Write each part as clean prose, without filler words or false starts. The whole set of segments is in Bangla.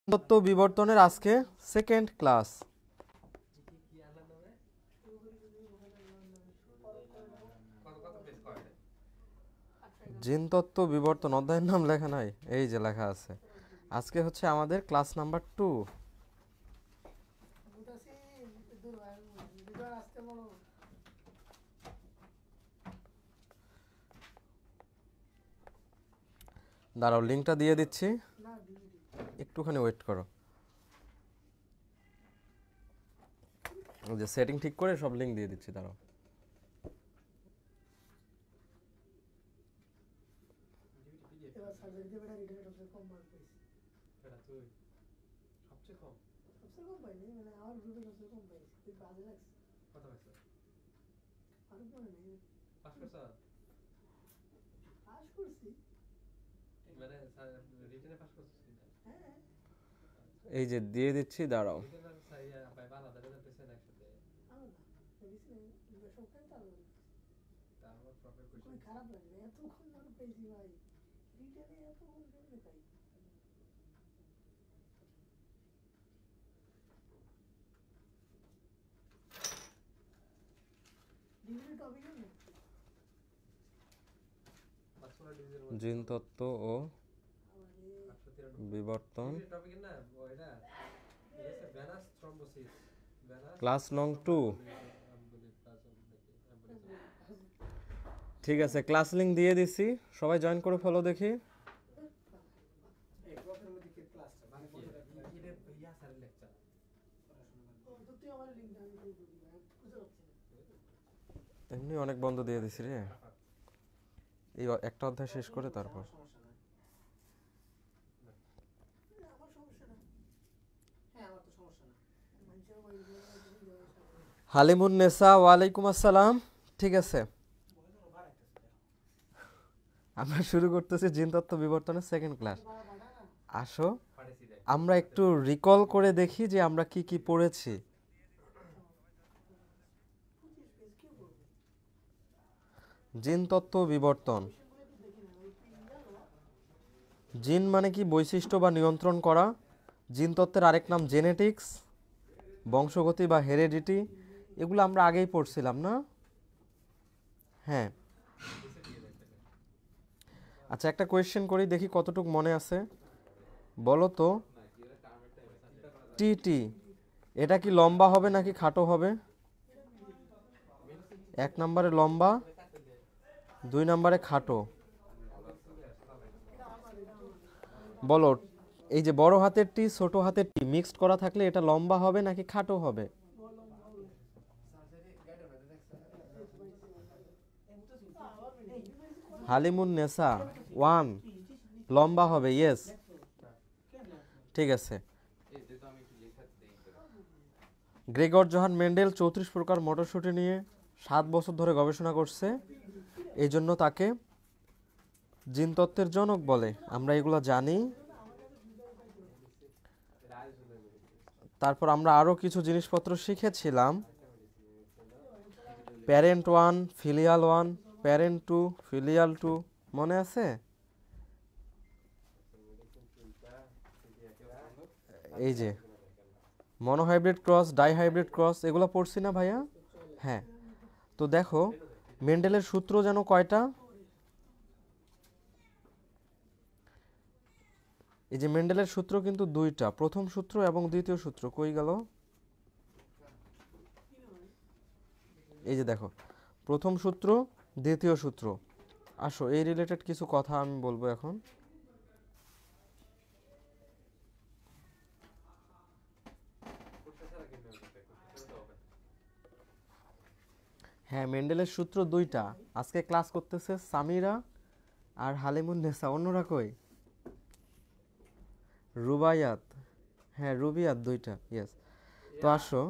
তত্ত্ব বিবর্তনের আজকে সেকেন্ড ক্লাস। জিনতত্ত্ব বিবর্তন অধ্যায়ের নাম লেখা নাই, এই যে লেখা আছে। আজকে হচ্ছে আমাদের ক্লাস নাম্বার 2। দাঁড়াও, লিঙ্কটা দিয়ে দিচ্ছি, একটুখানি ওয়েট করো। যে সেটিং ঠিক করে সব লিঙ্ক দিয়ে দিচ্ছি, দাঁড়াও। এই যে দিয়ে দিচ্ছি, দাঁড়াও। জিনতত্ত্ব ও বিবর্তন, ক্লাস নং 2। ঠিক আছে, ক্লাস লিঙ্ক দিয়ে দিছি, সবাই জয়েন করে ফলো দেখি। এমনি অনেক বন্ধ দিয়ে দিছি রে, এই একটা অধ্যায় শেষ করে তারপর। হালিমুন্নেসা, ওয়ালাইকুম আসসালাম। ঠিক আছে, আমরা শুরু করতেছি জিনতত্ত্ব বিবর্তনের সেকেন্ড ক্লাস। আসো আমরা একটু রিকল করে দেখি যে আমরা কি কি পড়েছি। জিনতত্ত্ব বিবর্তন। জিন মানে কি? বৈশিষ্ট্য বা নিয়ন্ত্রণ করা। জিনতত্ত্বের আরেক নাম জেনেটিক্স, বংশগতি বা হেরেডিটি। এগুলো আমরা আগেই পড়ছিলাম না? হ্যাঁ। আচ্ছা, একটা কোয়েশ্চেন করি, দেখি কতটুকু মনে আছে। বলো তো, টি এটা কি লম্বা হবে নাকি খাটো হবে? 1 নম্বরে লম্বা, 2 নম্বরে খাটো। বলো, এই যে বড় হাতের টি ছোট হাতের টি মিক্সড করা থাকলে এটা লম্বা হবে নাকি খাটো হবে? হালিমুন্নেসা 1 লম্বা হবে, ইয়েস। ঠিক আছে। গ্রেগর জোহান মেন্ডেল 34 প্রকার মটরশুঁটি নিয়ে 7 বছর ধরে গবেষণা করছে, এই জন্য তাকে জিনতত্ত্বের জনক বলে। আমরা এগুলো জানি। তারপর আমরা আরো কিছু জিনিসপত্র শিখেছিলাম। প্যারেন্ট 1, ফিলিয়াল 1, প্যারেন্ট 2, ফিলিয়াল 2, মনে আছে? এই যে মনোহাইব্রিড ক্রস, ডাইহাইব্রিড ক্রস, এগুলো পড়ছি না ভাইয়া? হ্যাঁ। তো দেখো, মেন্ডেলের সূত্র যেন কয়টা? এই যে মেন্ডেলের সূত্র কিন্তু 2টা, প্রথম সূত্র এবং দ্বিতীয় সূত্র। কই গেল? এই যে দেখো, প্রথম সূত্র, দ্বিতীয় সূত্র। আসো, এই রিলেটেড কিছু কথা আমি বলবো এখন। হ্যাঁ, মেন্ডেলের সূত্র 2টা। আজকে ক্লাস করতেছে সামিরা আর হালিমুন্নেসা। অন্যরা কই? রুবাইয়াত, হ্যাঁ রুবিয়াত, 2টা, ইয়েস। তো আসো,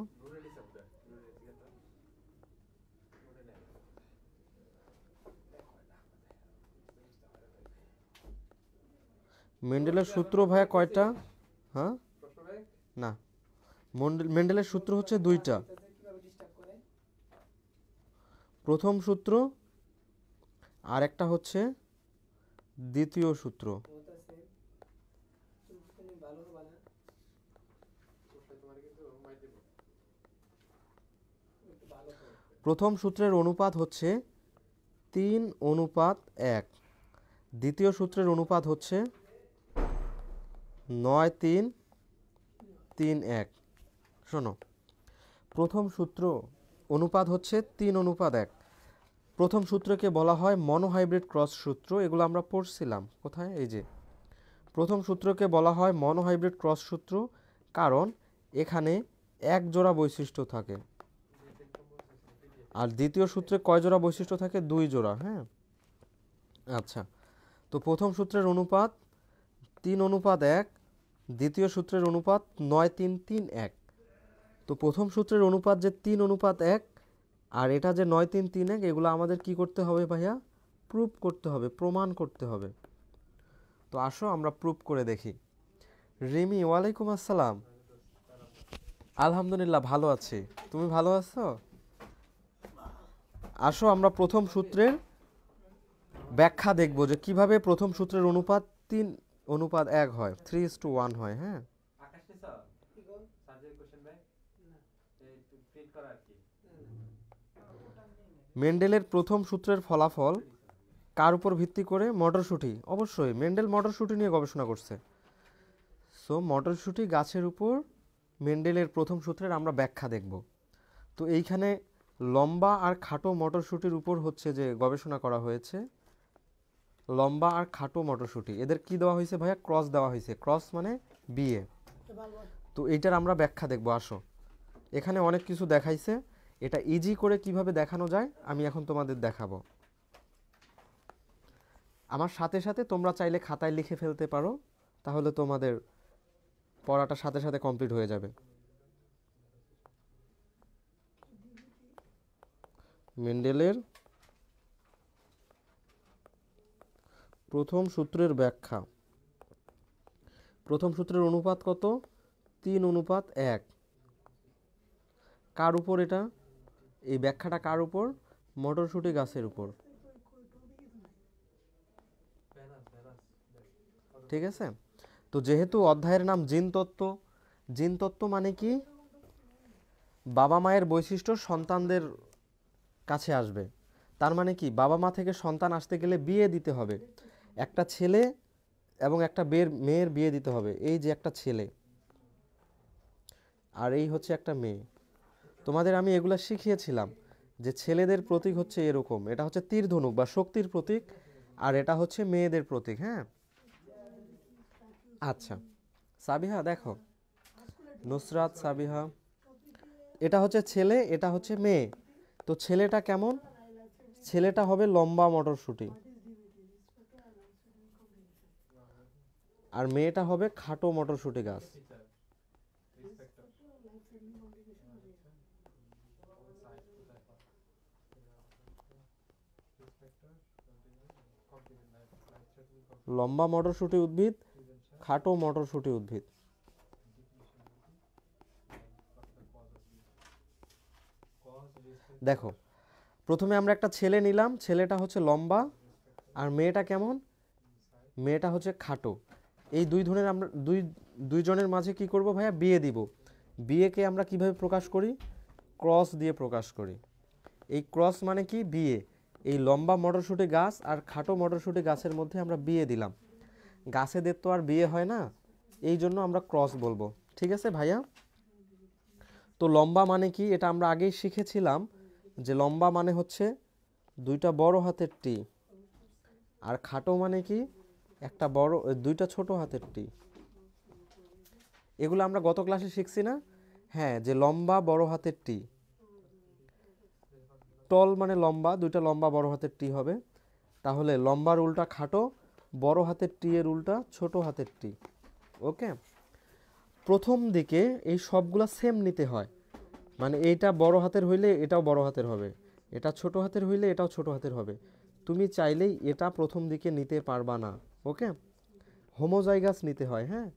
মেন্ডেলের সূত্র ভাইয়া কয়টা? হ্যাঁ, না, মেন্ডেলের সূত্র হচ্ছে 2টা, প্রথম সূত্র আর একটা হচ্ছে দ্বিতীয় সূত্র। প্রথম সূত্রের অনুপাত হচ্ছে 3:1, দ্বিতীয় সূত্রের অনুপাত হচ্ছে 9:3:1। শোনো, প্রথম সূত্র অনুপাত হচ্ছে 3:1। প্রথম সূত্রকে বলা হয় মনোহাইব্রিড ক্রস সূত্র, এগুলো আমরা পড়ছিলাম কোথায়, এই যে প্রথম সূত্রকে বলা হয় মনোহাইব্রিড ক্রস সূত্র, কারণ এখানে এক জোড়া বৈশিষ্ট্য থাকে। আর দ্বিতীয় সূত্রে কয় জোড়া বৈশিষ্ট্য থাকে? 2 জোড়া। হ্যাঁ, আচ্ছা, তো প্রথম সূত্রের অনুপাত 3:1, দ্বিতীয় সূত্রের অনুপাত 9:3:1। তো প্রথম সূত্রের অনুপাত যে 3:1 আর এটা যে 9:3:1, এগুলো আমাদের কি করতে হবে ভাইয়া? প্রুফ করতে হবে, প্রমাণ করতে হবে। তো আসো আমরা প্রুফ করে দেখি। রিমি, ওয়ালাইকুম আসসালাম। আলহামদুলিল্লাহ ভালো আছি, তুমি ভালো আছো? আসো আমরা প্রথম সূত্রের ব্যাখ্যা দেখব যে কিভাবে প্রথম সূত্রের অনুপাত 3:1 হয়, 3:1 হয়। হ্যাঁ, মেন্ডেলের প্রথম সূত্রের ফলাফল কার উপর ভিত্তি করে? মটরশুঁটি। অবশ্যই মেন্ডেল মটরশুঁটি নিয়ে গবেষণা করছে। সো মটরশুঁটি গাছের উপর মেন্ডেলের প্রথম সূত্রের আমরা ব্যাখ্যা দেখব। তো এইখানে লম্বা আর খাটো মটরশুঁটির উপর হচ্ছে যে গবেষণা করা হয়েছে। লম্বা আর খাটো মটরশুঁটি, এদের কি দেওয়া হয়েছে ভাইয়া? ক্রস দেওয়া হয়েছে। ক্রস মানে বিয়ে। তো এইটার আমরা ব্যাখ্যা দেখব। আসো, এখানে অনেক কিছু দেখাইছে, এটা ইজি করে কিভাবে দেখানো যায় আমি এখন তোমাদের দেখাবো। আমার সাথে সাথে তোমরা চাইলে খাতায় লিখে ফেলতে পারো, তাহলে তোমাদের পড়াটা সাথে সাথে কমপ্লিট হয়ে যাবে। মেন্ডেলের প্রথম সূত্রের ব্যাখ্যা। প্রথম সূত্রের অনুপাত কত? 3:1। কার উপর এটা? এই ব্যাখ্যাটা কার উপর? মটরশুঁটি গাছের উপর। ঠিক আছে, তো যেহেতু অধ্যায়ের নাম জিনতত্ত্ব, জিনতত্ত্ব মানে কি? বাবা মায়ের বৈশিষ্ট্য সন্তানদের কাছে আসবে। তার মানে কি? বাবা মা থেকে সন্তান আসতে গেলে বিয়ে দিতে হবে। একটা ছেলে এবং একটা মেয়ের বিয়ে দিতে হবে। এই যে একটা ছেলে আর এই হচ্ছে একটা মেয়ে। তোমাদের আমি এগুলা শিখিয়েছিলাম যে ছেলেদের প্রতীক হচ্ছে এরকম, এটা হচ্ছে তীর ধনুক বা শক্তির প্রতীক, আর এটা হচ্ছে মেয়েদের প্রতীক। হ্যাঁ, আচ্ছা সাবিহা দেখো, নুসরাত, সাবিহা, এটা হচ্ছে ছেলে, এটা হচ্ছে মেয়ে। তো ছেলেটা কেমন? ছেলেটা হবে লম্বা মটরশুঁটি, আর মেয়েটা হবে খাটো মটরশুঁটি গাছ। লম্বা মটরশুঁটি উদ্ভিদ, খাটো মটরশুঁটি উদ্ভিদ। দেখো, প্রথমে আমরা একটা ছেলে নিলাম, ছেলেটা হচ্ছে লম্বা, আর মেয়েটা কেমন? মেয়েটা হচ্ছে খাটো। এই দুইজনের মাঝে কি করব ভাইয়া? বিয়ে দিব। বিয়েকে আমরা কিভাবে প্রকাশ করি? ক্রস দিয়ে প্রকাশ করি। এই ক্রস মানে কি? বিয়ে। এই লম্বা মটরশুঁটি গাছ আর খাটো মটরশুঁটি গাছের মধ্যে আমরা বিয়ে দিলাম। গাছেদের তো আর বিয়ে হয় না, এই জন্য আমরা ক্রস বলবো। ঠিক আছে ভাইয়া? তো লম্বা মানে কি? এটা আমরা আগেই শিখেছিলাম যে লম্বা মানে হচ্ছে 2টা বড় হাতের টি, আর খাটো মানে কি? একটা বড় 2টা ছোট হাতের টি। এগুলো আমরা গত ক্লাসে শিখছি না? হ্যাঁ, যে লম্বা বড় হাতের টি, টল মানে লম্বা, 2টা লম্বা বড় হাতের টি হবে। তাহলে লম্বার উল্টা খাটো, বড় হাতের টি এর উল্টা ছোট হাতের টি। ওকে, প্রথম দিকে এই সবগুলা সেম নিতে হয়, মানে এইটা বড় হাতের হইলে এটাও বড় হাতের হবে, এটা ছোট হাতের হইলে এটাও ছোট হাতের হবে। তুমি চাইলেই এটা প্রথম দিকে নিতে পারবা না। ওকে, হোমোজাইগাস নিতে হয়। হ্যাঁ,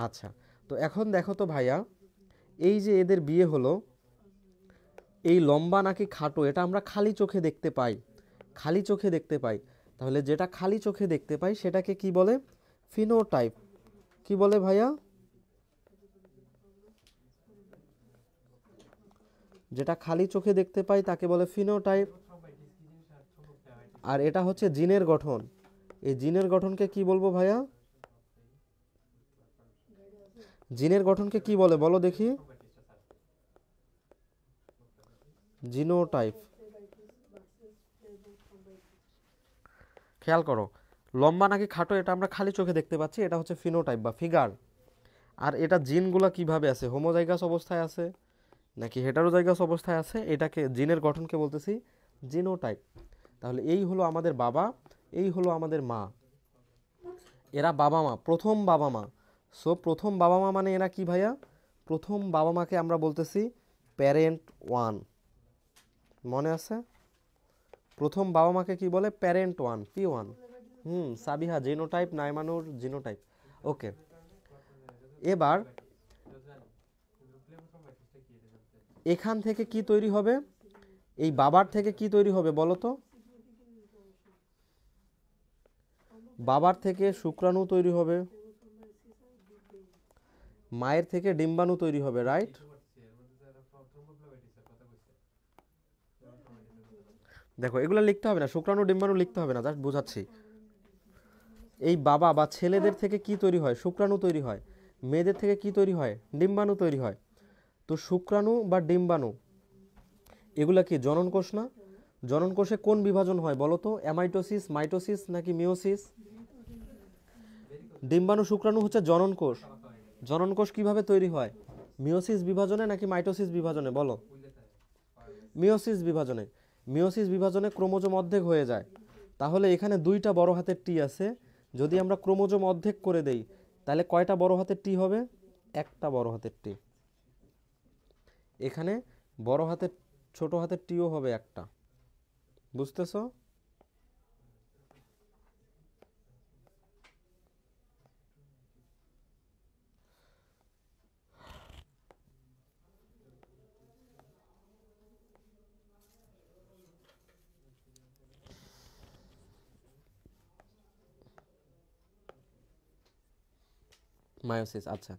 আচ্ছা, তো এখন দেখো তো ভাইয়া, এই যে এদের বিয়ে হলো, এই লম্বা নাকি খাটো এটা আমরা খালি চোখে দেখতে পাই, খালি চোখে দেখতে পাই। তাহলে যেটা খালি চোখে দেখতে পাই সেটাকে কি বলে? ফিনোটাইপ। কি বলে ভাইয়া? যেটা খালি চোখে দেখতে পাই তাকে বলে ফিনোটাইপ। আর এটা হচ্ছে জিনের গঠন। এই জিনের গঠনকে কি বলবো ভাইয়া? জিনের গঠনকে কি বলে বলো দেখি? জিনোটাইপ। খেয়াল করো, লম্বা নাকি খাটো এটা আমরা খালি চোখে দেখতে পাচ্ছি, এটা হচ্ছে ফিনোটাইপ বা ফিগার। আর এটা জিনগুলা কিভাবে আছে, হোমোজাইগাস অবস্থায় আছে নাকি হেটারোজাইগাস অবস্থায় আছে, এটাকে জিনের গঠনকে বলতেছি জিনোটাইপ। তাহলে এই হলো আমাদের বাবা, এই হলো আমাদের মা, এরা বাবা মা, প্রথম বাবা মা। সো প্রথম বাবা মা মানে এরা কি ভাইয়া? প্রথম বাবা মাকে আমরা বলতেছি প্যারেন্ট ওয়ান। মনে আছে? প্রথম বাবা মাকে কি বলে? Parent one, P1। Sabiha genotype, Naimanur genotype. Okay, এবার এখান থেকে কি তৈরি হবে? এই বাবার থেকে কি তৈরি হবে বলো তো? বাবার থেকে শুক্রাণু তৈরি হবে, মায়ের থেকে ডিম্বাণু তৈরি হবে, রাইট? দেখো এগুলো লিখতে হবে না, শুক্রাণু ডিম্বাণু লিখতে হবে না, জাস্ট বোঝাচ্ছি। এই বাবা বা ছেলেদের থেকে কি তৈরি হয়? শুক্রাণু তৈরি হয়। মেয়েদের থেকে কি তৈরি হয়? ডিম্বাণু তৈরি হয়। তো শুক্রাণু বা ডিম্বাণু এগুলা কি জনন কোষ না? জনন কোষে কোন বিভাজন হয় বলো তো? অ্যামাইটোসিস, মাইটোসিস নাকি মিওসিস? ডিম্বাণু শুক্রাণু হচ্ছে জনন কোষ। জনন কোষ কিভাবে তৈরি হয়? মিওসিস বিভাজনে নাকি মাইটোসিস বিভাজনে বলো? মিওসিস বিভাজনে। মিওসিস বিভাজনে ক্রোমোজোম অর্ধেক হয়ে যায়। তাহলে এখানে দুইটা বড় হাতের টি আছে, যদি আমরা ক্রোমোজোম অর্ধেক করে দেই তাহলে কয়টা বড় হাতের টি হবে? একটা বড় হাতের টি। এখানে বড় হাতের ছোট হাতের টিও হবে একটা। বুঝতেছো? মায়োসিস, আচ্ছা।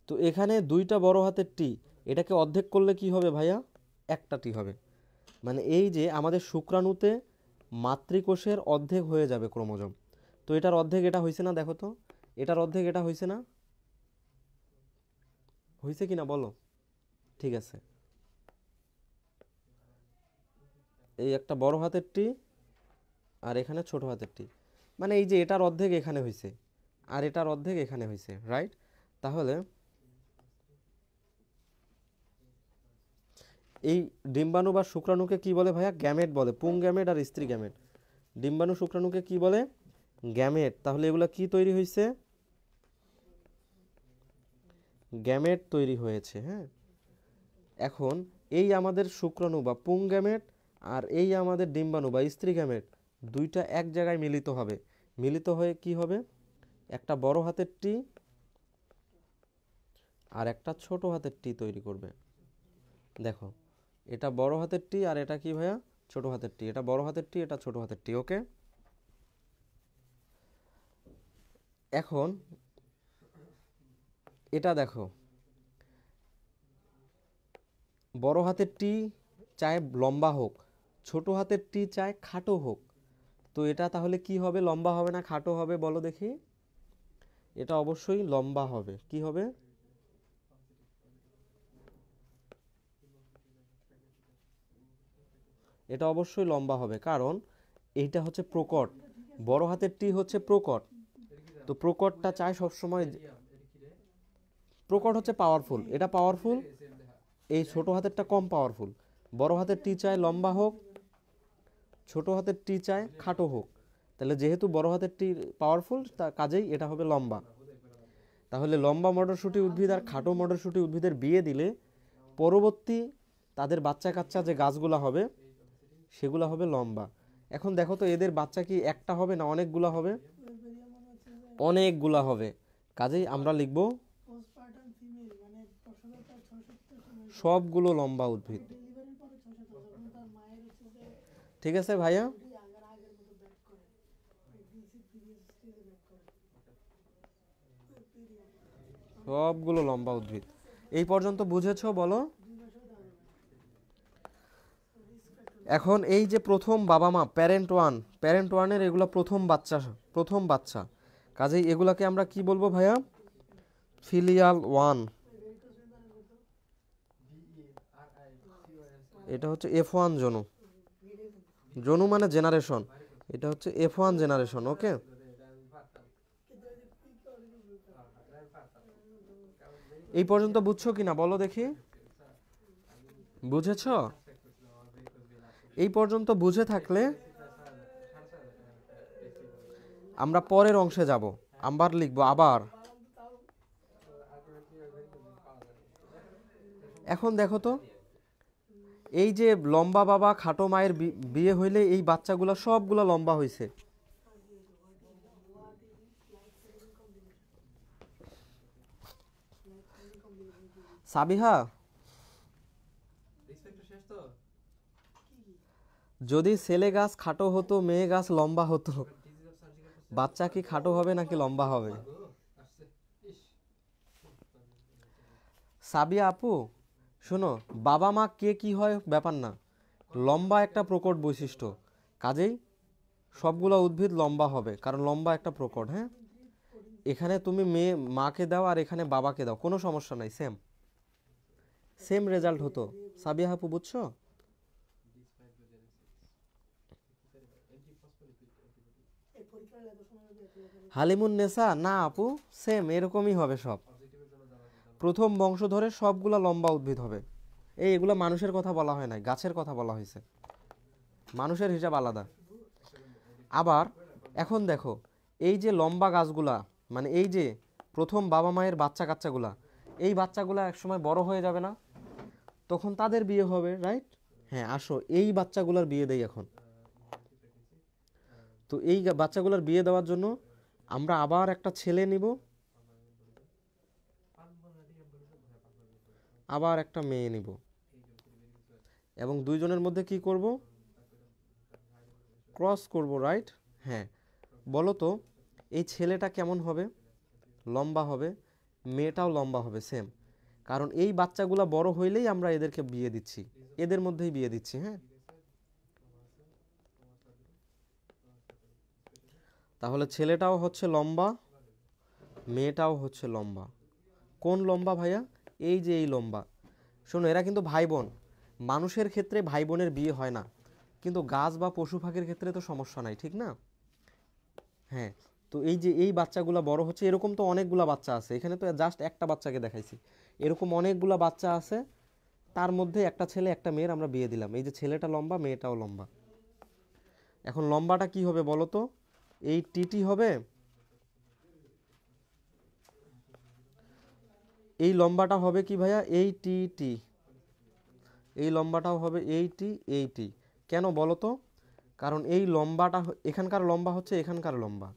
তো এখানে দুইটা বড় হাতের টি, এটাকে অর্ধেক করলে কি হবে ভাইয়া? একটা টি হবে। মানে এই যে আমাদের শুক্রাণুতে মাতৃকোষের অর্ধেক হয়ে যাবে ক্রোমোজোম। তো এটার অর্ধেক এটা হয়েছে না? দেখো তো, এটার অর্ধেক এটা হয়েছে না? হয়েছে কি না বলো? ঠিক আছে, এই একটা বড় হাতের টি আর এখানে ছোট হাতের টি, মানে এই যে এটার অর্ধেক এখানে হয়েছে আর এটার অর্ধেক এখানে হয়েছে, রাইট? তাহলে এই ডিম্বাণু বা শুক্রাণুকে কি বলে ভাইয়া? গ্যামেট বলে, পুং গ্যামেট আর স্ত্রী গ্যামেট। ডিম্বাণু শুক্রাণুকে কি বলে? গ্যামেট। তাহলে এগুলো কি তৈরি হয়েছে? গ্যামেট তৈরি হয়েছে, হ্যাঁ। এখন এই আমাদের শুক্রাণু বা পুং গ্যামেট আর এই আমাদের ডিম্বাণু বা স্ত্রী গ্যামেট দুইটা এক জায়গায় মিলিত হবে। মিলিত হয়ে কি হবে? একটা বড় হাতের টি আর একটা ছোট হাতের টি তৈরি করবে। দেখো, এটা বড় হাতের টি আর এটা কি ভাইয়া? ছোট হাতের টি। এটা বড় হাতের টি, এটা ছোট হাতের টি। ওকে, এখন এটা দেখো, বড় হাতের টি চায় লম্বা হোক, ছোট হাতের টি চায় খাটো হোক। তো এটা তাহলে কি হবে? লম্বা হবে না খাটো হবে বলো দেখি? এটা অবশ্যই লম্বা হবে। কি হবে? এটা অবশ্যই লম্বা হবে, কারণ এইটা হচ্ছে প্রকট। বড় হাতের টি হচ্ছে প্রকট। তো প্রকটটা চায় সবসময়, প্রকট হচ্ছে পাওয়ারফুল, এটা পাওয়ারফুল। এই ছোট হাতেরটা কম পাওয়ারফুল। বড় হাতের টি চায় লম্বা হোক, ছোট হাতের টি চায় খাটো হোক। তাহলে যেহেতু বড় হাতের টি পাওয়ারফুল, তা কাজেই এটা হবে লম্বা। তাহলে লম্বা মটরশুঁটি উদ্ভিদ আর খাটো মটরশুঁটি উদ্ভিদের বিয়ে দিলে পরবর্তী তাদের বাচ্চা কাচ্চা যে গাছগুলা হবে সেগুলো হবে লম্বা। এখন দেখো তো, এদের বাচ্চা কি একটা হবে না অনেকগুলা হবে? অনেকগুলা হবে। কাজেই আমরা লিখব সবগুলো লম্বা উদ্ভিদ। ঠিক আছে ভাইয়া? সবগুলো লম্বা উদ্ভিদ। এই পর্যন্ত বুঝেছো বলো? এখন এই যে প্রথম বাবা মা প্যারেন্ট ওয়ানের এগুলো প্রথম বাচ্চা, কাজেই এগুলাকে আমরা কি বলবো ভাইয়া? Filial one. এটা হচ্ছে F1 জনু, জনু মানে জেনারেশন, এটা হচ্ছে F1 জেনারেশন। ওকে, এই পর্যন্ত বুঝছো কিনা বলো দেখি, বুঝেছো? এই পর্যন্ত বুঝে থাকলে আমরা পরের অংশে যাব, আবার লিখবো আবার। এখন দেখো তো, এই যে লম্বা বাবা খাটো মায়ের বিয়ে হইলে এই বাচ্চাগুলো সবগুলো লম্বা হয়েছে। সাবিহা, যদি ছেলে গাছ খাটো হতো মেয়ে গাছ লম্বা হতো, বাচ্চা কি খাটো হবে নাকি লম্বা হবে? সাবিয়া আপু শোনো, বাবা মা কে কি হয় ব্যাপার না, লম্বা একটা প্রকট বৈশিষ্ট্য, কাজেই সবগুলো উদ্ভিদ লম্বা হবে, কারণ লম্বা একটা প্রকট। হ্যাঁ, এখানে তুমি মেয়ে মাকে দাও আর এখানে বাবাকে দাও, কোনো সমস্যা নাই, সেম রেজাল্ট হতো। সাবিয়া আপু বুঝছো? হালিমুন নেসা, না আপু, সেম এরকমই হবে সব, প্রথম বংশ ধরে সবগুলা লম্বা উদ্ভিদ হবে। এগুলা মানুষের কথা বলা হয় নাই, গাছের কথা বলা হয়েছে, মানুষের হিসাব আলাদা। আবার এখন দেখো, এই যে লম্বা গাছগুলা, মানে এই যে প্রথম বাবা মায়ের বাচ্চা কাচ্চাগুলা, এই বাচ্চাগুলা একসময় বড় হয়ে যাবে না, তখন তাদের বিয়ে হবে, রাইট? হ্যাঁ, আসো এই বাচ্চাগুলার বিয়ে দেই এখন। তো এই বাচ্চাগুলার বিয়ে দেওয়ার জন্য আমরা আবার একটা ছেলে নিব, আবার একটা মেয়ে নিব, এবং দুইজনের মধ্যে কি করব? ক্রস করব, রাইট? হ্যাঁ, বলো তো এই ছেলেটা কেমন হবে? লম্বা হবে, মেয়েটাও লম্বা হবে, সেম, কারণ এই বাচ্চাগুলা বড় হইলেই আমরা এদেরকে বিয়ে দিচ্ছি, এদের মধ্যেই বিয়ে দিচ্ছি। হ্যাঁ, তাহলে ছেলেটাও হচ্ছে লম্বা, মেয়েটাও হচ্ছে লম্বা। কোন লম্বা ভাইয়া? এই যে এই লম্বা। শোনো, এরা কিন্তু ভাই বোন, মানুষের ক্ষেত্রে ভাই বোনের বিয়ে হয় না, কিন্তু গাছ বা পশু পাখির ক্ষেত্রে তো সমস্যা নাই, ঠিক না? হ্যাঁ, তো এই যে এই বাচ্চাগুলা বড় হচ্ছে, এরকম তো অনেকগুলা বাচ্চা আছে, এখানে তো জাস্ট একটা বাচ্চাকে দেখাইছি, এরকম অনেকগুলা বাচ্চা আছে, তার মধ্যে একটা ছেলে একটা মেয়ের আমরা বিয়ে দিলাম, এই যে ছেলেটা লম্বা মেয়েটাও লম্বা। এখন লম্বাটা কি হবে বলো তো? এই টিটি হবে, এই লম্বাটা হবে কি ভাইয়া? এই টি টি, এই লম্বাটাও হবে এই টি এই টি। কেন বলো তো? কারণ এই লম্বাটা এখানকার লম্বা হচ্ছে এখানকার লম্বা,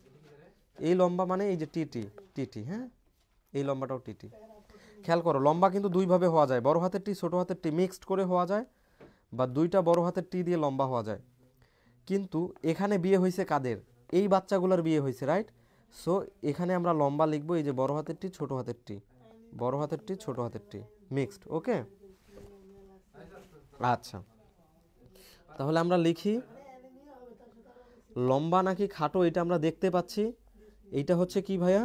এই লম্বা মানে এই যে টিটি টিটি। হ্যাঁ, এই লম্বাটাও টিটি। খেয়াল করো, লম্বা কিন্তু দুইভাবে হওয়া যায়, বড় হাতের টি ছোট হাতের টি মিক্সড করে হওয়া যায়, বা দুইটা বড় হাতের টি দিয়ে লম্বা হওয়া যায়। কিন্তু এখানে বিয়ে হয়েছে কাদের? এই বাচ্চাগুলোর বিয়ে হয়েছে, রাইট? সো এখানে আমরা লম্বা লিখবো এই যে বড় হাতের টি ছোট হাতের টি, বড় হাতের টি ছোট হাতের টি মিক্সড। ওকে, আচ্ছা, তাহলে আমরা লিখি লম্বা নাকি খাটো এটা আমরা দেখতে পাচ্ছি, এইটা হচ্ছে কি ভাইয়া?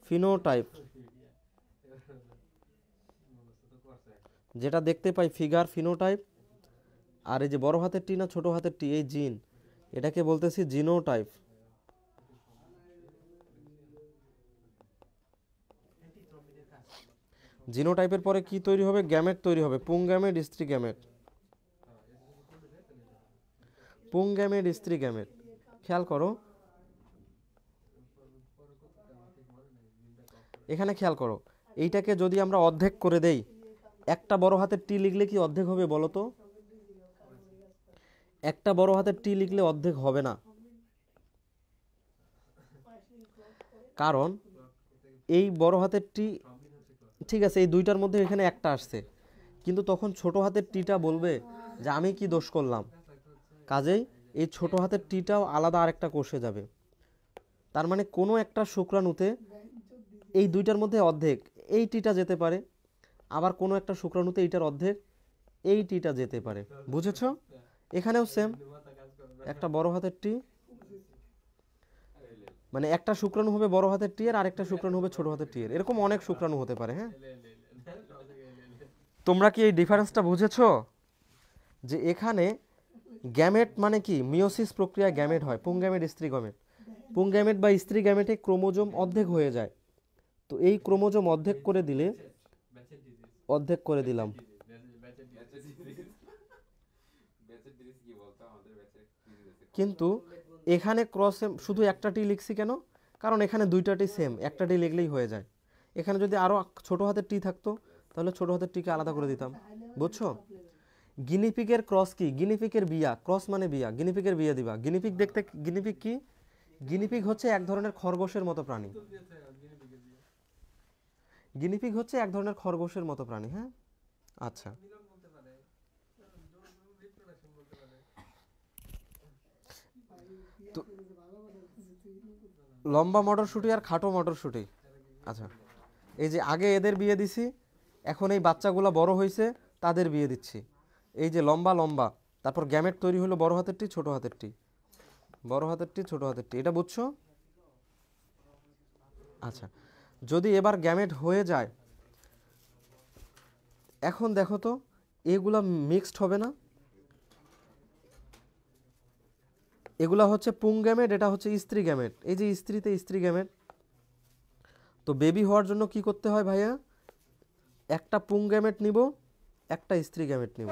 ফিনোটাইপ, যেটা দেখতে পাই ফিগার, ফিনোটাইপ। আর এই যে বড় হাতের টি না ছোট হাতের টি, এই জিন, এটাকে বলতেছি জিনোটাইপ। জিনোটাইপের পরে কি তৈরি হবে? গ্যামেট তৈরি হবে, পুং গ্যামেট, স্ত্রী গ্যামেট, পুং গ্যামেট, স্ত্রী গ্যামেট। খেয়াল করো, এখানে খেয়াল করো, এইটাকে যদি আমরা অর্ধেক করে দেই, একটা বড় হাতের টি লিখলে কি অর্ধেক হবে বলো তো? একটা বড় হাতের টি লিখলে অর্ধেক হবে না, কারণ এই বড় হাতের টি, ঠিক আছে, এই দুইটার মধ্যে এখানে একটা আসছে, কিন্তু তখন ছোট হাতের টিটা বলবে যে আমি কি দোষ করলাম, কাজেই এই ছোট হাতের টিটাও আলাদা আরেকটা কোষে যাবে। তার মানে কোনো একটা শুক্রাণুতে এই দুইটার মধ্যে অর্ধেক এই টিটা যেতে পারে, আবার কোনো একটা শুক্রাণুতে এইটার অর্ধেক এই টিটা যেতে পারে। বুঝেছো? এখানেও সেম, একটা বড় হাতের টি, মানে একটা শুক্রাণু হবে বড় হাতের টি এর, আরেকটা শুক্রাণু হবে ছোট হাতের টি এর, এরকম অনেক শুক্রাণু হতে পারে। হ্যাঁ, তোমরা কি এই ডিফারেন্সটা বুঝেছো? যে এখানে গ্যামেট মানে কি, মিওসিস প্রক্রিয়ায় গ্যামেট হয়, পুংগ্যামেট স্ত্রী গ্যামেট, পুংগ্যামেট বা স্ত্রী গ্যামেটে ক্রোমোজোম অর্ধেক হয়ে যায়। তো এই ক্রোমোজোম অর্ধেক করে দিলে, অর্ধেক করে দিলাম, কিন্তু এখানে ক্রস শুধু একটা টি লিখছি কেন? কারণ এখানে দুইটা টি সেম, একটা টি লিখলেই হয়ে যায়। এখানে যদি আরো ছোট হাতের টি থাকতো তাহলে ছোট হাতের টিকে আলাদা করে দিতাম। বুঝছো? গিনিপিগের ক্রস কি? গিনিপিগের বিয়া, ক্রস মানে বিয়া, গিনিপিগের বিয়া দিবা। গিনিপিগ দেখতে, গিনিপিগ কি? গিনিপিগ হচ্ছে এক ধরনের খরগোশের মতো প্রাণী। গিনিপিগ হচ্ছে এক ধরনের খরগোশের মতো প্রাণী। হ্যাঁ, আচ্ছা। তো লম্বা মটরশুঁটি আর খাটো মটরশুঁটি, আচ্ছা, এই যে আগে এদের বিয়ে দিছি, এখন এই বাচ্চাগুলো বড় হয়েছে তাদের বিয়ে দিচ্ছি। এই যে লম্বা লম্বা, তারপর গ্যামেট তৈরি হলো বড় হাতের টি ছোট হাতের টি, বড় হাতের টি ছোট হাতের টি, এটা বুঝছো? আচ্ছা, যদি এবার গ্যামেট হয়ে যায়, এখন দেখো তো এগুলা মিক্সড হবে না? এগুলা হচ্ছে পুংগ্যামেট, এটা হচ্ছে স্ত্রী গ্যামেট, এই যে স্ত্রীতে স্ত্রী গ্যামেট। তো বেবি হওয়ার জন্য কি করতে হয় ভাইয়া? একটা পুংগ্যামেট নিব, একটা স্ত্রী গ্যামেট নিব।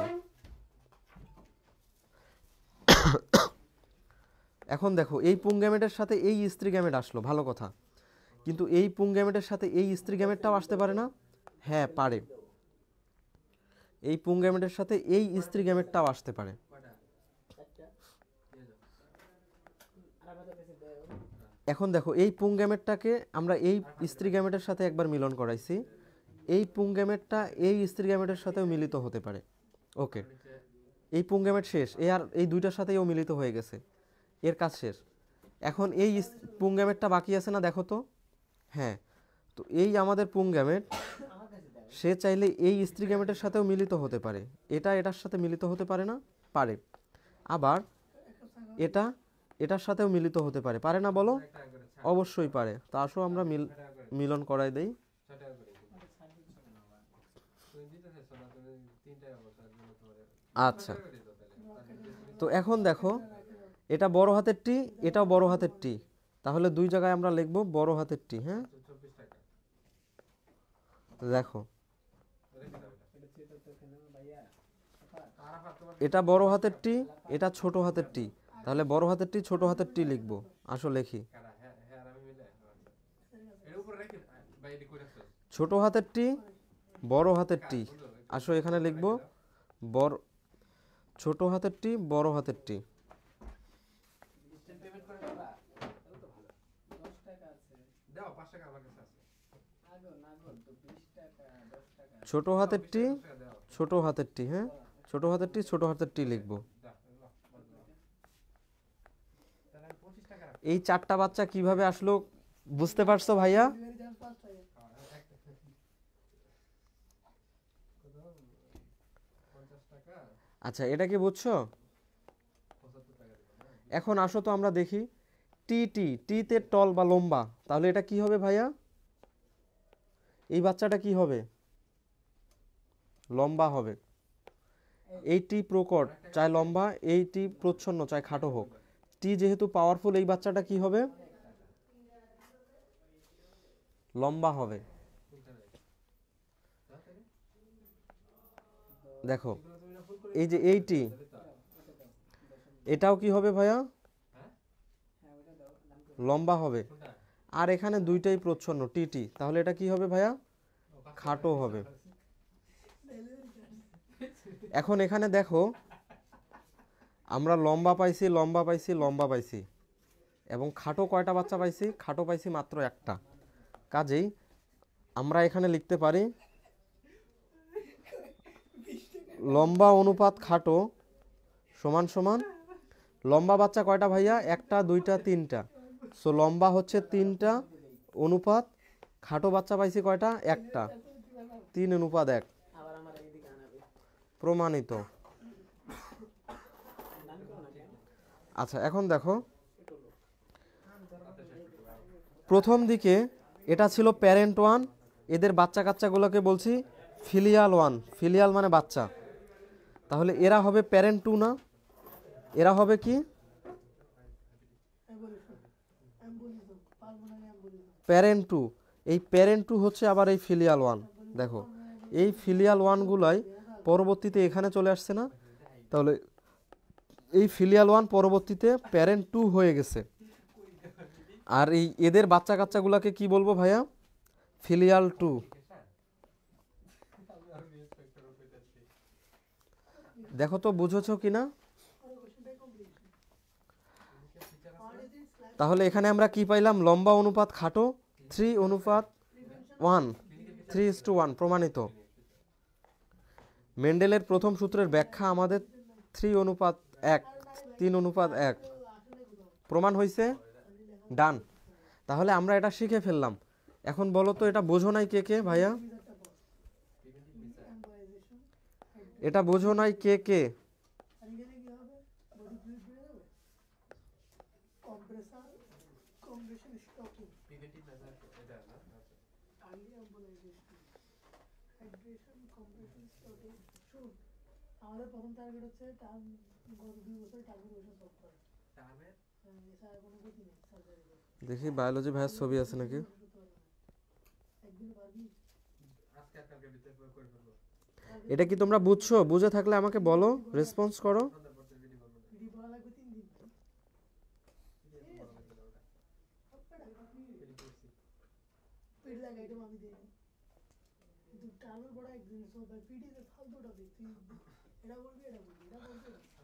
এখন দেখো এই পুংগ্যামেটের সাথে এই স্ত্রী গ্যামেট আসলো, ভালো কথা, কিন্তু এই পুংগ্যামেটের সাথে এই স্ত্রী গ্যামেটটাও আসতে পারে না? হ্যাঁ পারে, এই পুংগ্যামেটের সাথে এই স্ত্রী গ্যামেটটাও আসতে পারে। এখন দেখো এই পুংগ্যামেটটাকে আমরা এই স্ত্রী গ্যামেটের সাথে একবার মিলন করাইছি, এই পুংগ্যামেটটা এই স্ত্রী গ্যামেটের সাথেও মিলিত হতে পারে। ওকে, এই পুংগ্যামেট শেষ, এ আর এই দুইটার সাথেও মিলিত হয়ে গেছে, এর কাজ শেষ। এখন এই পুংগ্যামেটটা বাকি আছে না, দেখো তো। হ্যাঁ, তো এই আমাদের পুংগ্যামেট, সে চাইলে এই স্ত্রী গ্যামেটের সাথেও মিলিত হতে পারে, এটা এটার সাথে মিলিত হতে পারে না? পারে। আবার এটা এটার সাথেও মিলিত হতে পারে, পারে না বলো? অবশ্যই পারে। তা আসো আমরা মিলন করাই দেই। আচ্ছা, তো এখন দেখো এটা বড় হাতের টি, এটাও বড় হাতের টি, তাহলে দুই জায়গায় আমরা লিখবো বড় হাতের টি। হ্যাঁ, দেখো এটা বড় হাতের টি, এটা ছোট হাতের টি, তাহলে বড় হাতের টি ছোট হাতের টি লিখবো। আসো লিখি, ছোট হাতের টি বড় হাতের টি, আসো এখানে লিখবো বড়, ছোট হাতের টি বড় হাতের টি। ছোট হাতের টি ছোট হাতের টি, হ্যাঁ, ছোট হাতের টি ছোট হাতের টি লিখবো। এই চারটা বাচ্চা কিভাবে আসলো বুঝতে পারছো ভাইয়া? আচ্ছা, এটা কি বুঝছো? এখন আসো তো আমরা দেখি, টি টি টিতে টল বা লম্বা, তাহলে এটা কি হবে ভাইয়া? এই বাচ্চাটা কি হবে? লম্বা হবে। এই টি প্রকট, চাই লম্বা, এই টি প্রচ্ছন্ন, চাই খাটো হোক। টি যেহেতু পাওয়ারফুল, এই বাচ্চাটা কি হবে? লম্বা হবে। দেখো এই যে এই টি, এটাও কি হবে ভাইয়া? লম্বা হবে। আর এখানে দুইটাই প্রচ্ছন্ন টি টি, তাহলে এটা কি হবে ভাইয়া? খাটো হবে। এখন এখানে দেখো আমরা লম্বা পাইছি, লম্বা পাইছি, লম্বা পাইছি, এবং খাটো কয়টা বাচ্চা পাইছি? খাটো পাইছি মাত্র একটা। কাজেই আমরা এখানে লিখতে পারি লম্বা অনুপাত খাটো সমান সমান, লম্বা বাচ্চা কয়টা ভাইয়া? একটা, দুইটা, তিনটা। সো লম্বা হচ্ছে 3টা অনুপাত খাটো বাচ্চা পাইছি কয়টা? একটা, 3:1। প্রমাণিত। আচ্ছা এখন দেখো, প্রথম দিকে এটা ছিল প্যারেন্ট ওয়ান, এদের বাচ্চা কাচ্চাগুলোকে বলছি ফিলিয়াল ওয়ান, ফিলিয়াল মানে বাচ্চা। তাহলে এরা হবে প্যারেন্ট টু না, এরা হবে কি প্যারেন্ট টু। এই প্যারেন্ট টু হচ্ছে আবার এই ফিলিয়াল ওয়ান। দেখো এই ফিলিয়াল ওয়ানগুলাই পরবর্তীতে এখানে চলে আসছে না, তাহলে এই ফিলিয়াল ওয়ান পরবর্তীতে প্যারেন্ট টু হয়ে গেছে। আর এই এদের বাচ্চা কাচ্চাগুলোকে কি বলবো ভাইয়া, ফিলিয়াল টু। দেখো তো বুঝেছো কিনা। তাহলে এখানে আমরা কি পাইলাম, লম্বা অনুপাত খাটো 3:1, 3:1 প্রমাণিত। মেন্ডেলের প্রথম সূত্রের ব্যাখ্যা আমাদের 3:1, 3:1 প্রমাণ হয়েছে, ডান। তাহলে আমরা এটা শিখে ফেললাম। এখন বলো তো এটা বোঝো নাই কে কে ভাইয়া, এটা বোঝো নাই কে কে? দেখি বায়োলজি ভাইয়ের ছবি আছে নাকি। এটা কি তোমরা বুঝছো? বুঝে থাকলে আমাকে বলো, রেসপন্স করো।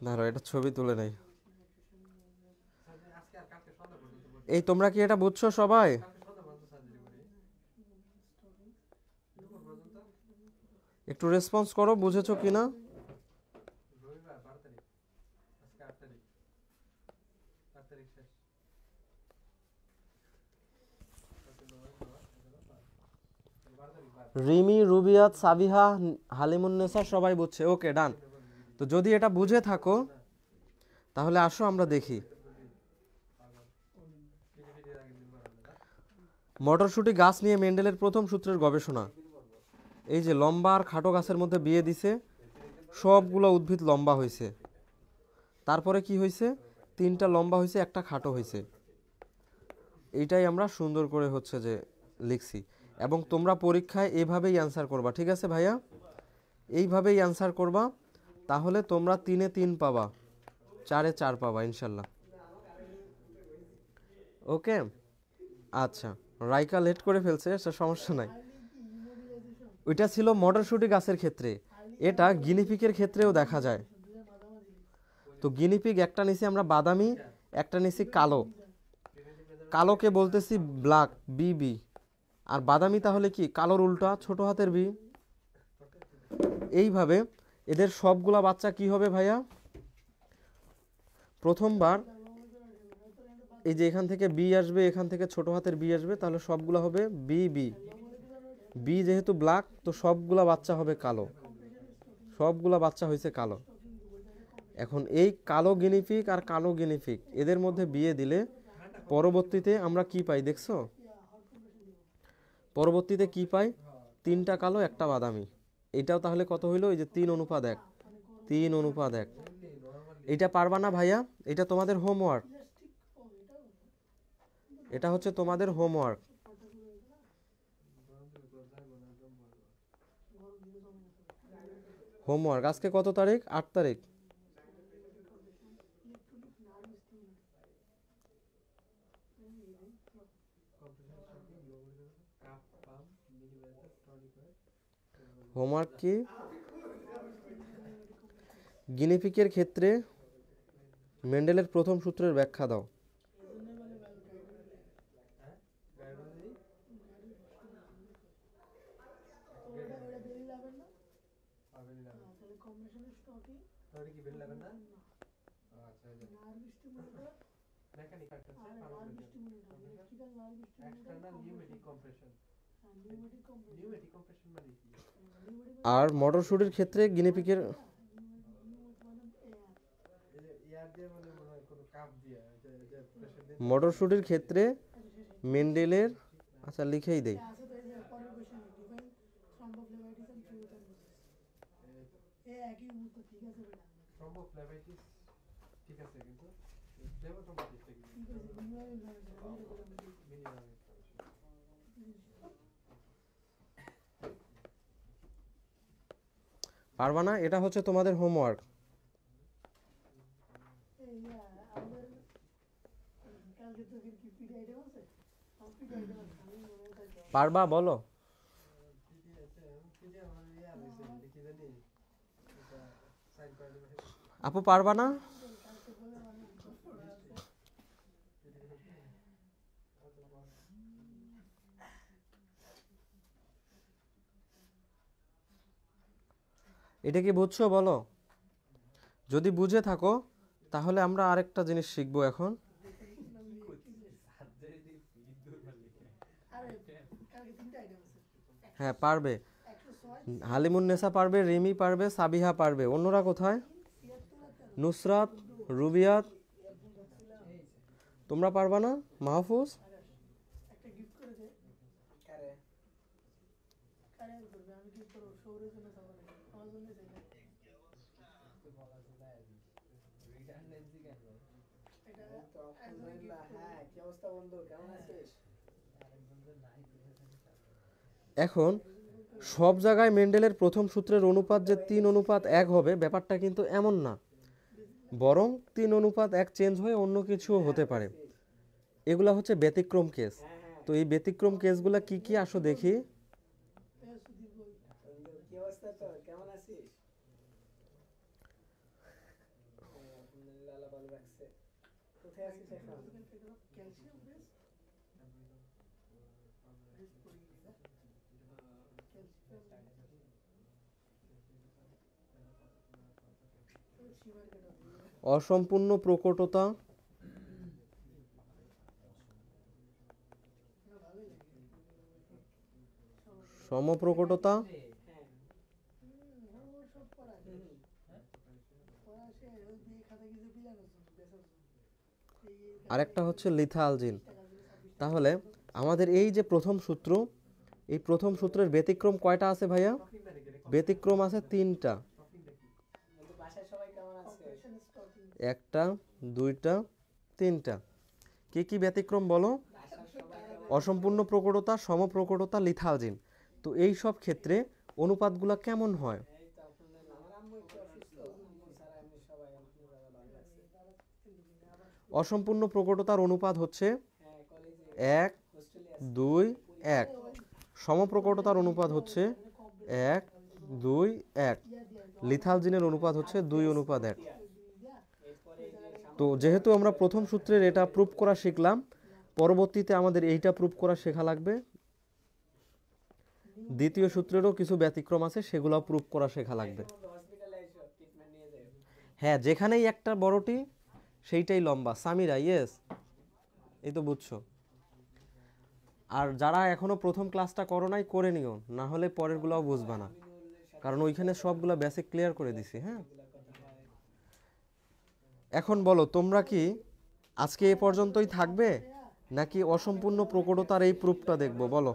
ধরো এটা ছবি তুলে নাই। এই তোমরা কি এটা বুঝছো সবাই? একটু রেসপন্স করো, বুঝেছো কিনা। রিমি, রুবিয়াত, সাবিহা, হালিমুন্নেসা সবাই বুঝছে, ওকে ডান। তো যদি এটা বুঝে থাকো তাহলে আসো আমরা দেখি। মটরশুঁটি গাছ নিয়ে মেন্ডেলের প্রথম সূত্রের গবেষণা। এই যে লম্বা আর খাটো গাছের মধ্যে বিয়ে দিছে, সবগুলো উদ্ভিদ লম্বা হয়েছে। তারপরে কি হয়েছে, 3টা লম্বা হয়েছে, একটা খাটো হয়েছে। এইটাই আমরা সুন্দর করে হচ্ছে যে লিখছি। এবং তোমরা পরীক্ষায় এভাবেই অ্যান্সার করবা, ঠিক আছে ভাইয়া? এইভাবেই অ্যান্সার করবা, তাহলে তোমরা 3-এ 3 পাবা, 4-এ 4 পাবা ইনশাল্লাহ। ওকে আচ্ছা, রাইকা লেট করে ফেলছে, সেটা সমস্যা নাই। ওইটা ছিল মটরশুঁটি গাছের ক্ষেত্রে, এটা গিনিপিগের ক্ষেত্রেও দেখা যায়। তো গিনিপিগ একটা নিছি আমরা বাদামি, একটা নিছি কালো। কালোকে বলতেছি ব্ল্যাক, বিবি। আর বাদামি তাহলে কি, কালোর উল্টা, ছোট হাতের বি। এইভাবে এদের সবগুলা বাচ্চা কি হবে ভাইয়া, প্রথমবার এই যে এখান থেকে বি আসবে, এখান থেকে ছোট হাতের বি আসবে, তাহলে সবগুলা হবে বি বি। বি যেহেতু ব্ল্যাক, তো সবগুলা বাচ্চা হবে কালো, সবগুলা বাচ্চা হয়েছে কালো। এখন এই কালো গিনিপিগ আর কালো গিনিপিগ এদের মধ্যে বিয়ে দিলে পরবর্তীতে আমরা কি পাই দেখছো, পরবর্তীতে কি পাই, 3টা কালো, একটা বাদামি। এটাও তাহলে কত হইলো, এই যে 3:1, 3:1। এটা পারবা না ভাইয়া, এটা তোমাদের হোমওয়ার্ক, এটা হচ্ছে তোমাদের হোমওয়ার্ক। হোমওয়ার্ক আজকে কত তারিখ, 8 তারিখ। হোমওয়ার্ক কি, গিনিপিগের ক্ষেত্রে মেন্ডেলের প্রথম সূত্রের ব্যাখ্যা দাও। আর মটরশুটির ক্ষেত্রে গিনিপিগের মটরশুটির ক্ষেত্রে মেন্ডেলের, আচ্ছা লিখেই দেই। পারবা না? এটা হচ্ছে তোমাদের হোমওয়ার্ক। পারবা বলো? আপু পারবা না? এটা কি বুঝছো বলো? যদি বুঝে থাকো তাহলে আমরা আরেকটা জিনিস শিখবো এখন। হ্যাঁ পারবে, হালিমুন্নেসা পারবে, রিমি পারবে, সাবিহা পারবে। অন্যরা কোথায়? নুসরাত, রুবিয়াত, তোমরা পারবা না? মাহফুজ, এখন সব জায়গায় মেন্ডেলের প্রথম সূত্রের অনুপাত যে 3:1 হবে, ব্যাপারটা কিন্তু এমন না, বরং 3:1 চেঞ্জ হয়ে অন্য কিছুও হতে পারে। এগুলা হচ্ছে ব্যতিক্রম কেস। তো এই ব্যতিক্রম কেসগুলা কি কি আসো দেখি। অসম্পূর্ণ প্রকটতা, সমপ্রকটতা, আরেকটা হচ্ছে লিথালজিন। তাহলে আমাদের এই যে প্রথম সূত্র, এই প্রথম সূত্রের ব্যতিক্রম কয়টা আছে ভাইয়া? ব্যতিক্রম আছে 3টা। একটা, দুইটা, 3টা। কি কি ব্যতিক্রম বলো? অসম্পূর্ণ প্রকটতা, সমপ্রকটতা, লিথালজিন। তো এই সব ক্ষেত্রে অনুপাতগুলো কেমন হয়? অসম্পূর্ণ প্রকটতার অনুপাত হচ্ছে 1, 2, 1। সমপ্রকটতার অনুপাত হচ্ছে 1, 2, 1। লিথালজিনের অনুপাত হচ্ছে 2:1। তো যেহেতু আমরা প্রথম সূত্রের এটা প্রুফ করা শিখলাম, পরবর্তীতে আমাদের এইটা প্রুফ করা শেখা লাগবে। দ্বিতীয় সূত্রেরও কিছু ব্যতিক্রম আছে, সেগুলো প্রুফ করা শেখা লাগবে। হ্যাঁ, যেখানেই একটা বড়টি সেইটাই লম্বা। সামিরা, ইয়েস, এই তো বুঝছো। আর যারা এখনো প্রথম ক্লাসটা করো নাই, করে নিও, না হলে পরেরগুলোও বুঝবা না, কারণ ওইখানে সবগুলা বেসিক ক্লিয়ার করে দিছি। হ্যাঁ, এখন বলো তোমরা কি আজকে এ পর্যন্তই থাকবে, নাকি অসম্পূর্ণ প্রকটতার এই প্রুফটা দেখবো? বলো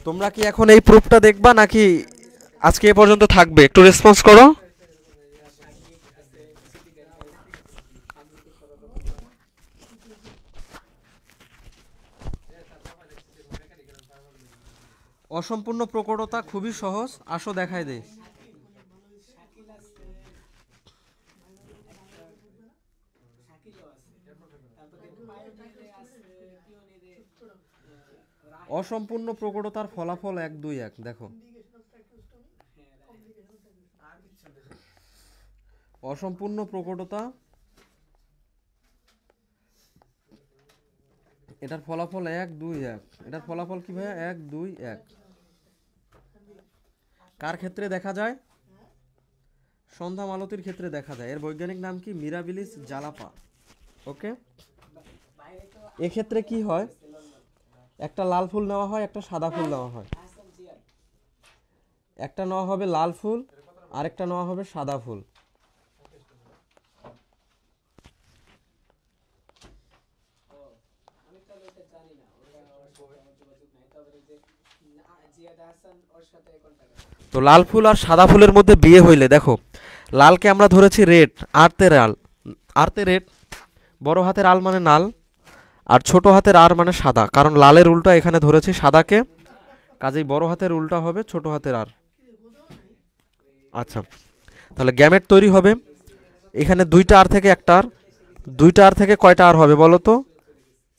তোমরা কি এখন এই প্রুফটা দেখবা, নাকি আজকে এ পর্যন্ত থাকবে? একটু রেসপন্স করো। অসম্পূর্ণ প্রকটতা খুবই সহজ, আসো দেখাই দেই। অসম্পূর্ণ প্রকটতার ফলাফল 1, 2, 1। দেখো, অসম্পূর্ণ প্রকটতা, এটার ফলাফল 1, 2, 1। এটার ফলাফল কি ভাইয়া? 1, 2, 1। কার ক্ষেত্রে দেখা যায়? সন্ধ্যা মালতীর ক্ষেত্রে দেখা যায়। এর বৈজ্ঞানিক নাম কি? মিরাবিলিস জালাপা। ওকে, এক্ষেত্রে কি হয়? একটা লাল ফুল নেওয়া হয়, একটা সাদা ফুল নেওয়া হয়। একটা নেওয়া হবে লাল ফুল, আরেকটা নেওয়া হবে সাদা ফুল। তো লাল ফুল আর সাদা ফুলের মধ্যে বিয়ে হইলে দেখো, লালকে আমরা ধরেছি রেড, আরতে রেড, বড় হাতের আল মানে লাল, আর ছোট হাতের আর মানে সাদা, কারণ লালের উল্টা এখানে ধরেছি সাদাকে, কাজেই বড় হাতের উল্টা হবে ছোট হাতের আর। আচ্ছা, তাহলে গ্যামেট তৈরি হবে। এখানে দুইটা আর থেকে একটা আর, দুইটা আর থেকে কয়টা আর হবে বলো তো?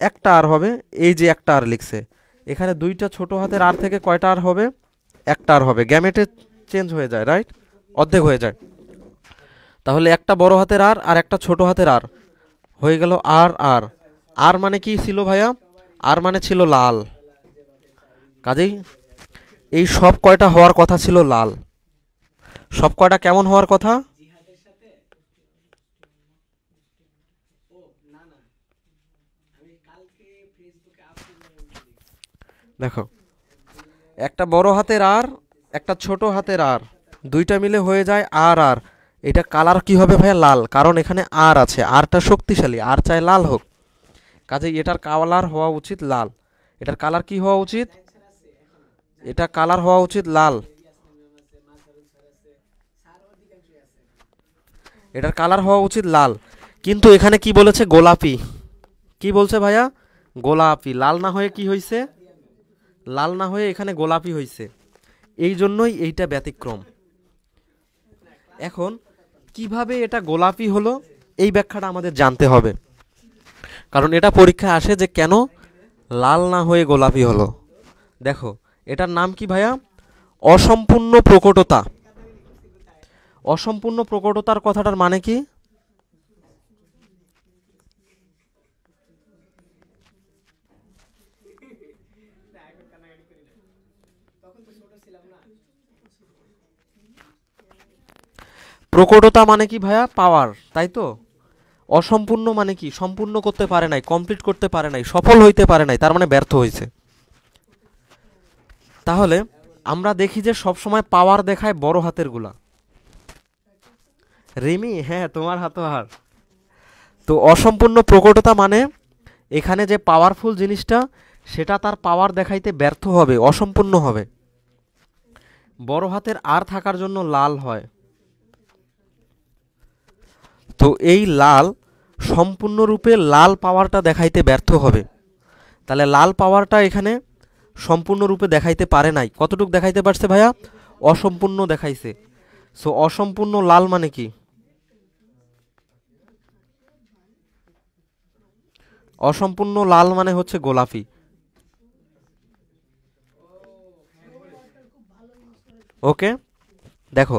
একটা আর হবে। এই যে একটা আর লিখছে, এখানে দুইটা ছোট হাতের আর থেকে কয়টা আর হবে? একটা আর হবে। গ্যামেটে চেঞ্জ হয়ে যায়, রাইট, অর্ধেক হয়ে যায়। তাহলে একটা বড় হাতের আর আর একটা ছোট হাতের আর হয়ে গেল আর আর। আর মানে কি ছিল ভাইয়া? আর মানে ছিল লাল, কাজেই এই সব কয়টা হওয়ার কথা ছিল লাল। সব কয়টা কেমন হওয়ার কথা? দেখো, একটা বড় হাতের আর একটা ছোট হাতের আর, দুইটা মিলে হয়ে যায় আর আর। এটা কালার কি হবে ভাইয়া? লাল, কারণ এখানে আর আছে, আরটা শক্তিশালী, আর চাই লাল হোক, কাজেই এটার কালার হওয়া উচিত লাল। এটার কালার কি হওয়া উচিত? এটা কালার হওয়া উচিত লাল। এটার কালার হওয়া উচিত লাল, কিন্তু এখানে কি বলেছে? গোলাপি। কি বলছে ভাইয়া? গোলাপি। লাল না হয়ে কি হয়েছে? লাল না হয়ে এখানে গোলাপি হয়েছে, এই জন্যই এইটা ব্যতিক্রম। এখন কিভাবে এটা গোলাপি হলো এই ব্যাখ্যাটা আমাদের জানতে হবে, কারণ এটা পরীক্ষায় আসে যে কেন লাল না হয়ে গোলাপি হলো। দেখো, এটার নাম কি ভাইয়া? অসম্পূর্ণ প্রকটতা। অসম্পূর্ণ প্রকটতার কথাটার মানে কি? প্রকটতা মানে কি ভাইয়া? পাওয়ার, তাই তো। অসম্পূর্ণ মানে কি? সম্পূর্ণ করতে পারে নাই, কমপ্লিট করতে পারে নাই, সফল হইতে পারে নাই, তার মানে ব্যর্থ হয়েছে। তাহলে আমরা দেখি যে সব সময় পাওয়ার দেখায় বড় হাতের গুলা। রিমি, হ্যাঁ তোমার হাত হার। তো অসম্পূর্ণ প্রকটতা মানে এখানে যে পাওয়ারফুল জিনিসটা সেটা তার পাওয়ার দেখাইতে ব্যর্থ হবে, অসম্পূর্ণ হবে। বড় হাতের আর থাকার জন্য লাল হয়। তো এই লাল সম্পূর্ণরূপে লাল পাওয়ারটা দেখাইতে ব্যর্থ হবে। তাহলে লাল পাওয়ারটা এখানে সম্পূর্ণরূপে দেখাইতে পারে নাই। কতটুক দেখাইতে পারছে ভাইয়া? অসম্পূর্ণ দেখাইছে। সো অসম্পূর্ণ লাল মানে কি? অসম্পূর্ণ লাল মানে হচ্ছে গোলাপি। ওকে, দেখো,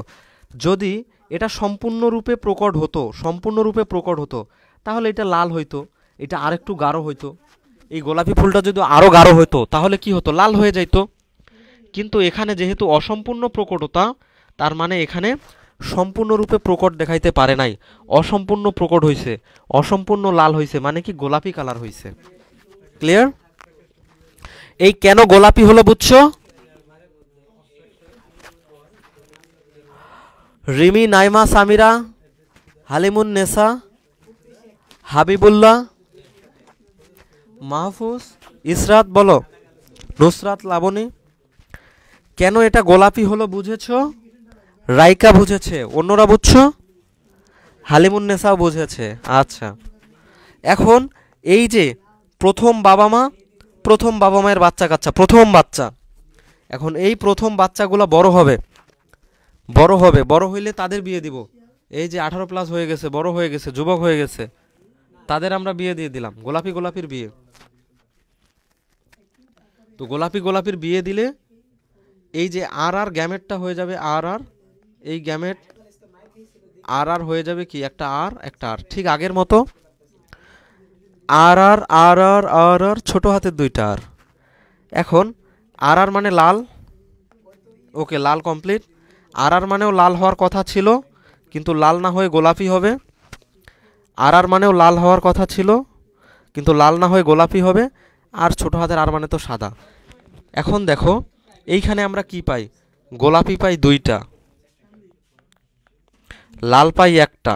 যদি এটা সম্পূর্ণরূপে প্রকট হতো তাহলে এটা লাল হইতো, এটা আরেকটু গাঢ় হইতো। এই গোলাপি ফুলটা যদি আরো গাঢ় হইতো তাহলে কি হতো? লাল হয়ে যাইতো। কিন্তু এখানে যেহেতু অসম্পূর্ণ প্রকটতা, তার মানে এখানে সম্পূর্ণরূপে প্রকট দেখাইতে পারে নাই, অসম্পূর্ণ প্রকট হইছে, অসম্পূর্ণ লাল হইছে, মানে কি গোলাপি কালার হইছে। ক্লিয়ার? এই কেন গোলাপি হলো বুঝছো? রিমি, নাইমা, সামিরা, হালিমুন নেসা, হাবিবুল্লাহ, মাহফুজ, ইসরাত বলো, নুসরাত, লাবণী, কেন এটা গোলাপি হলো বুঝেছো? রাইকা বুঝেছে, অন্যরা বুঝছো? হালিমুন নেসাও বুঝেছে। আচ্ছা, এখন এই যে প্রথম বাবা মায়ের বাচ্চা কাচ্চা, প্রথম বাচ্চা, এখন এই প্রথম বাচ্চাগুলো বড় হইলে তাদের বিয়ে দিব। এই যে 18+ হয়ে গেছে, বড় হয়ে গেছে, যুবক হয়ে গেছে, তাদের আমরা বিয়ে দিয়ে দিলাম। গোলাপির বিয়ে। তো গোলাপির বিয়ে দিলে এই যে আর আর গ্যামেটটা হয়ে যাবে আর আর, এই গ্যামেট আর আর হয়ে যাবে কি? একটা আর একটা আর, ঠিক আগের মতো। আর আর আর আর আর আর, ছোট হাতের দুইটা আর। এখন আর আর মানে লাল। ওকে, লাল কমপ্লিট। আর আর মানেও লাল হওয়ার কথা ছিল, কিন্তু লাল না হয়ে গোলাপি হবে। আর আর মানেও লাল হওয়ার কথা ছিল, কিন্তু লাল না হয়ে গোলাপি হবে। আর ছোট হাতের আর মানে তো সাদা। এখন দেখো, এইখানে আমরা কি পাই? গোলাপি পাই দুইটা, লাল পাই একটা,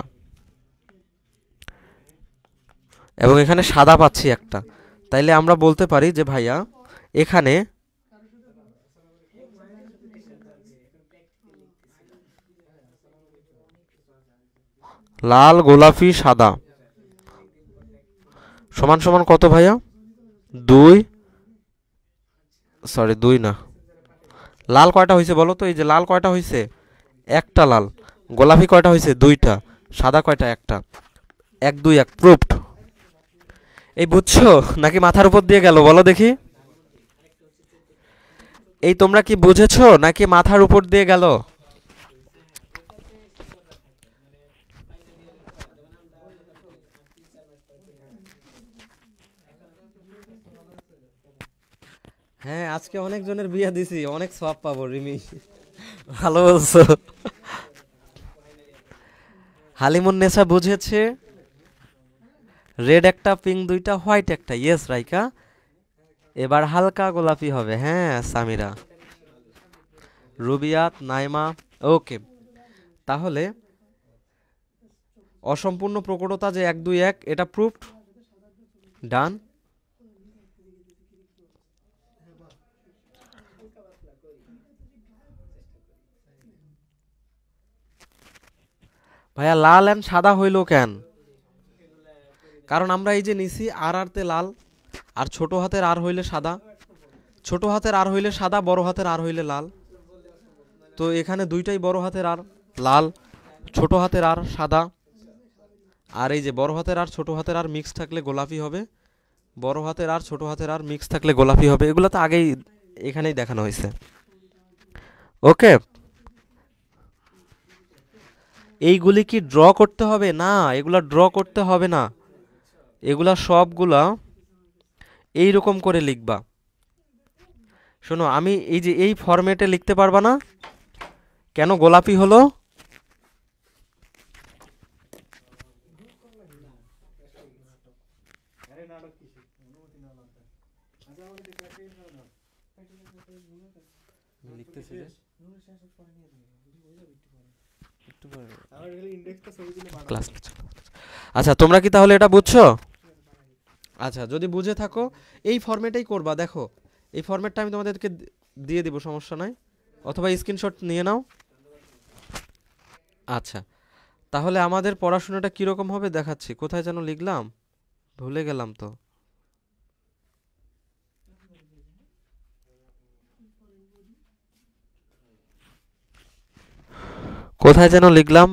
এবং এখানে সাদা পাচ্ছি একটা। তাইলে আমরা বলতে পারি যে ভাইয়া এখানে লাল, গোলাপি, সাদা সমান সমান কত ভাইয়া? 2, সরি 2 না, লাল কয়টা হয়েছে বলো তো? এই যে লাল কয়টা হয়েছে? একটা লাল। গোলাপি কয়টা হয়েছে? 2টা। সাদা কয়টা? একটা। 1 2 1 প্রুফড। এই বুঝছো নাকি মাথার উপর দিয়ে গেল বলো দেখি? এই তোমরা কি বুঝেছো নাকি মাথার উপর দিয়ে গেল? হ্যাঁ, আজকে অনেক জনের বিয়ে দিছি, অনেক সওয়াব পাবো রিমি। ভালো বলছো। হালিমুন্নেসা বুঝেছে। রেড একটা, পিঙ্ক 2টা, হোয়াইট একটা। ইয়েস রাইকা। এবার হালকা গোলাপি হবে। হ্যাঁ সামিরা, রুবিয়াত, নাইমা। ওকে, তাহলে অসম্পূর্ণ প্রকটতা যে 1 2 1 এটা প্রুফড। ডান। ভাইয়া লাল এন্ড সাদা হইলো কেন? কারণ আমরা এই যে নিছি আর আর তে লাল, আর ছোট হাতের আর হইলে সাদা, ছোট হাতের আর হইলে সাদা, বড় হাতের আর হইলে লাল। তো এখানে দুইটাই বড় হাতের আর লাল, ছোট হাতের আর সাদা, আর এই যে বড় হাতের আর ছোট হাতের আর মিক্স থাকলে গোলাপি হবে, বড় হাতের আর ছোট হাতের আর মিক্স থাকলে গোলাপি হবে। এগুলো তো আগেই এখানেই দেখানো হয়েছে। ওকে, এইগুলি কি ড্র করতে হবে? না, এগুলা ড্র করতে হবে না। এগুলা সবগুলা এইরকম করে লিখবা। শোনো, আমি এই যে এই ফরম্যাটে লিখতে পারবা না। কেন গোলাপি হলো? আচ্ছা, তোমরা কি তাহলে এটা বুঝছো? আচ্ছা, যদি বুঝে থাকো এই ফরম্যাটেই করবা। দেখো, এই ফরম্যাটটা আমি তোমাদেরকে দিয়ে দিব, সমস্যা নাই, অথবা স্ক্রিনশট নিয়ে নাও। আচ্ছা, তাহলে আমাদের পড়াশোনাটা কীরকম হবে দেখাচ্ছি। কোথায় যেন লিখলাম, ভুলে গেলাম তো। কোথায় যেন লিখলাম,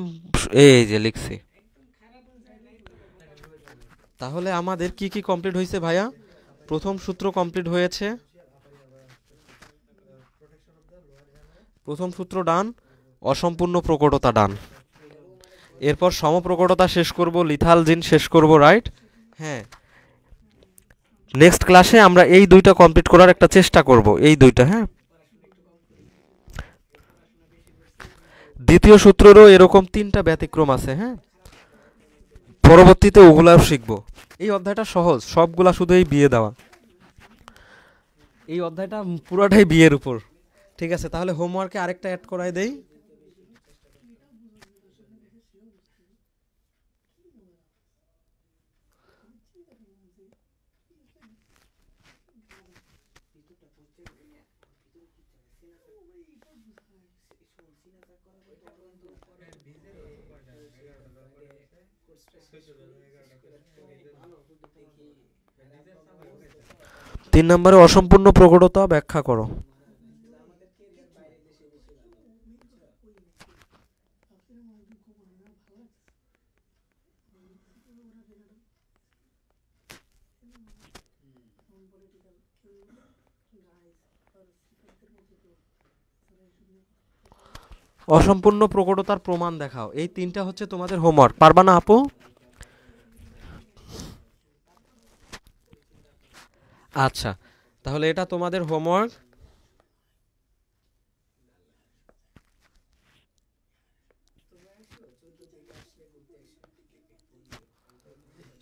এই যে লিখছি। তাহলে আমাদের কি কি কমপ্লিট হয়েছে ভাইয়া? প্রথম সূত্র কমপ্লিট হয়েছে, প্রথম সূত্র ডান, অসম্পূর্ণ প্রকটতা ডান। এরপর সমপ্রকটতা শেষ করব, লিথাল জিন শেষ করব, রাইট? হ্যাঁ, নেক্সট ক্লাসে আমরা এই দুইটা কমপ্লিট করার একটা চেষ্টা করব, এই দুইটা। হ্যাঁ, দ্বিতীয় সূত্রেরও এরকম 3টা ব্যতিক্রম আছে। হ্যাঁ, পরবর্তীতে ওগুলাও শিখব। এই অধ্যায়টা সহজ, সবগুলা শুধু এই বিয়ে দেওয়া। এই অধ্যায়টা পুরোটাই বিয়ের উপর। ঠিক আছে, তাহলে হোমওয়ার্কে আরেকটা অ্যাড করাই দেই। তিন নম্বরে অসম্পূর্ণ প্রকটতা ব্যাখ্যা করো। অসম্পূর্ণ প্রকটতার প্রমাণ দেখাও। এই 3টা হচ্ছে তোমাদের হোমওয়ার্ক। পারবা না আপু? আচ্ছা, তাহলে এটা তোমাদের হোমওয়ার্ক।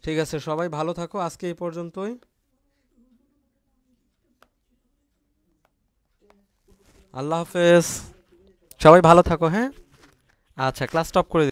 ঠিক আছে, সবাই ভালো থাকো, আজকে এই পর্যন্তই। আল্লাহ হাফেজ, সবাই ভালো থাকো। হ্যাঁ, আচ্ছা, ক্লাস স্টপ করে